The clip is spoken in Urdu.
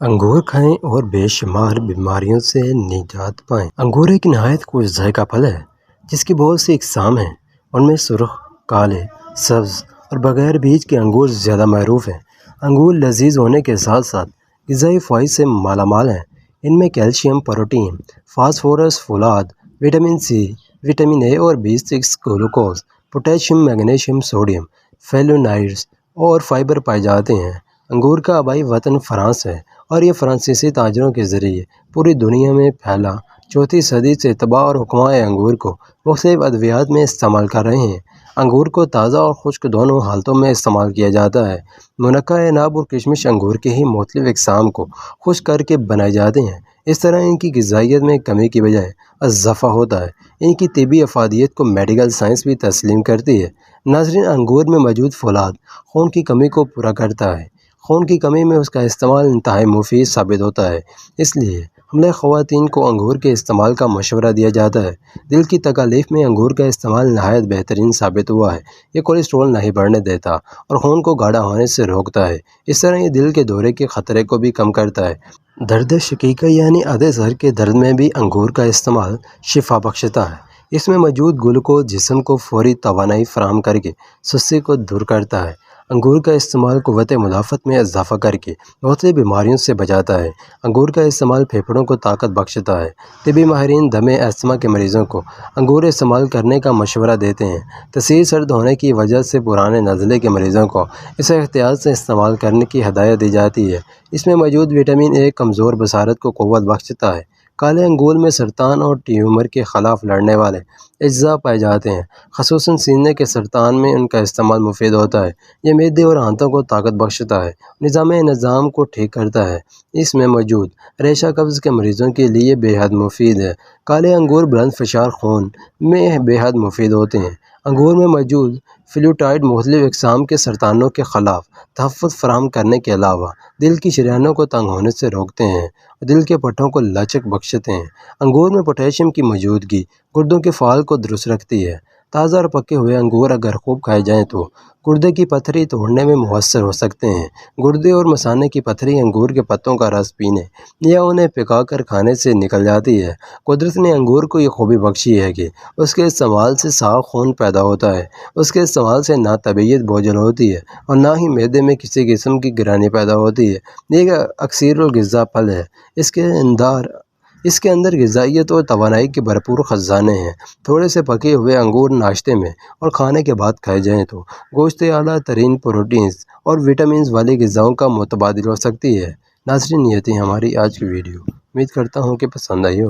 انگور کھائیں اور بے شمار بیماریوں سے نجات پائیں۔ انگور ایک نہایت خوش ذائقہ پھل ہے جس کی بہت سی اقسام ہیں۔ ان میں سرخ، کالے، سبز اور بغیر بیج کے انگور زیادہ معروف ہیں۔ انگور لذیذ ہونے کے ساتھ ساتھ غذائی فوائد سے مالا مال ہیں۔ ان میں کیلشیم، پروٹین، فاسفورس، فولاد، وٹامن سی، وٹامن اے اور B6، glucose, potassium, magnesium, sodium, flavonoids اور فائبر پائے جاتے ہیں۔ انگور کا آبائی وطن فرانس ہے اور یہ فرانسیسی تاجروں کے ذریعے پوری دنیا میں پھیلا۔ چوتھی صدی سے طباء اور حکماء انگور کو مختلف ادویات میں استعمال کر رہے ہیں۔ انگور کو تازہ اور خشک دونوں حالتوں میں استعمال کیا جاتا ہے۔ منقع عناب اور کشمش انگور کے ہی مختلف اقسام کو خشک کر کے بنائے جاتے ہیں۔ اس طرح ان کی غذائیت میں کمی کی بجائے اضافہ ہوتا ہے۔ ان کی طبی افادیت کو میڈیکل سائنس بھی تسلیم کرتی ہے۔ ناظرین، انگور میں موجود فولاد خون کی کمی کو پورا کرتا ہے۔ خون کی کمی میں اس کا استعمال انتہائی مفید ثابت ہوتا ہے۔ اس لیے حاملہ خواتین کو انگور کے استعمال کا مشورہ دیا جاتا ہے۔ دل کی تکالیف میں انگور کا استعمال نہایت بہترین ثابت ہوا ہے۔ یہ کولیسٹرول نہیں بڑھنے دیتا اور خون کو گاڑھا ہونے سے روکتا ہے۔ اس طرح یہ دل کے دورے کے خطرے کو بھی کم کرتا ہے۔ درد شقیقہ یعنی ادھے سر کے درد میں بھی انگور کا استعمال شفا بخشتا ہے۔ اس میں موجود گلوکوز جسم کو فوری توانائی فراہم کر کے سستی کو دور کرتا ہے۔ انگور کا استعمال قوت مدافعت میں اضافہ کر کے مختلف بیماریوں سے بچاتا ہے۔ انگور کا استعمال پھیپھڑوں کو طاقت بخشتا ہے۔ طبی ماہرین دمے استھما کے مریضوں کو انگور استعمال کرنے کا مشورہ دیتے ہیں۔ تیز سرد ہونے کی وجہ سے پرانے نزلے کے مریضوں کو اسے احتیاط سے استعمال کرنے کی ہدایت دی جاتی ہے۔ اس میں موجود وٹامن اے کمزور بصارت کو قوت بخشتا ہے۔ کالے انگور میں سرطان اور ٹیومر کے خلاف لڑنے والے اجزاء پائے جاتے ہیں۔ خصوصاً سینے کے سرطان میں ان کا استعمال مفید ہوتا ہے۔ یہ معدے اور آنتوں کو طاقت بخشتا ہے، نظام کو ٹھیک کرتا ہے۔ اس میں موجود ریشہ قبض کے مریضوں کے لیے بے حد مفید ہے۔ کالے انگور بلند فشار خون میں بے حد مفید ہوتے ہیں۔ انگور میں موجود فلیوٹائڈ مختلف اقسام کے سرطانوں کے خلاف تحفظ فراہم کرنے کے علاوہ دل کی شریانوں کو تنگ ہونے سے روکتے ہیں اور دل کے پٹھوں کو لچک بخشتے ہیں۔ انگور میں پوٹاشیم کی موجودگی گردوں کے فعال کو درست رکھتی ہے۔ تازہ اور پکے ہوئے انگور اگر خوب کھائے جائیں تو گردے کی پتھری توڑنے میں مؤثر ہو سکتے ہیں۔ گردے اور مثانے کی پتھری انگور کے پتوں کا رس پینے یا انہیں پکا کر کھانے سے نکل جاتی ہے۔ قدرت نے انگور کو یہ خوبی بخشی ہے کہ اس کے استعمال سے صاف خون پیدا ہوتا ہے۔ اس کے استعمال سے نہ طبیعت بوجھل ہوتی ہے اور نہ ہی معدے میں کسی قسم کی گرانی پیدا ہوتی ہے۔ یہ اکثیر الغذا پھل ہے۔ اس کے اندر غذائیت اور توانائی کے بھرپور خزانے ہیں۔ تھوڑے سے پکے ہوئے انگور ناشتے میں اور کھانے کے بعد کھائے جائیں تو گوشت اعلیٰ ترین پروٹینز اور وٹامنز والی غذاؤں کا متبادل ہو سکتی ہے۔ ناظرین، یہ تھی ہماری آج کی ویڈیو۔ امید کرتا ہوں کہ پسند آئی ہو۔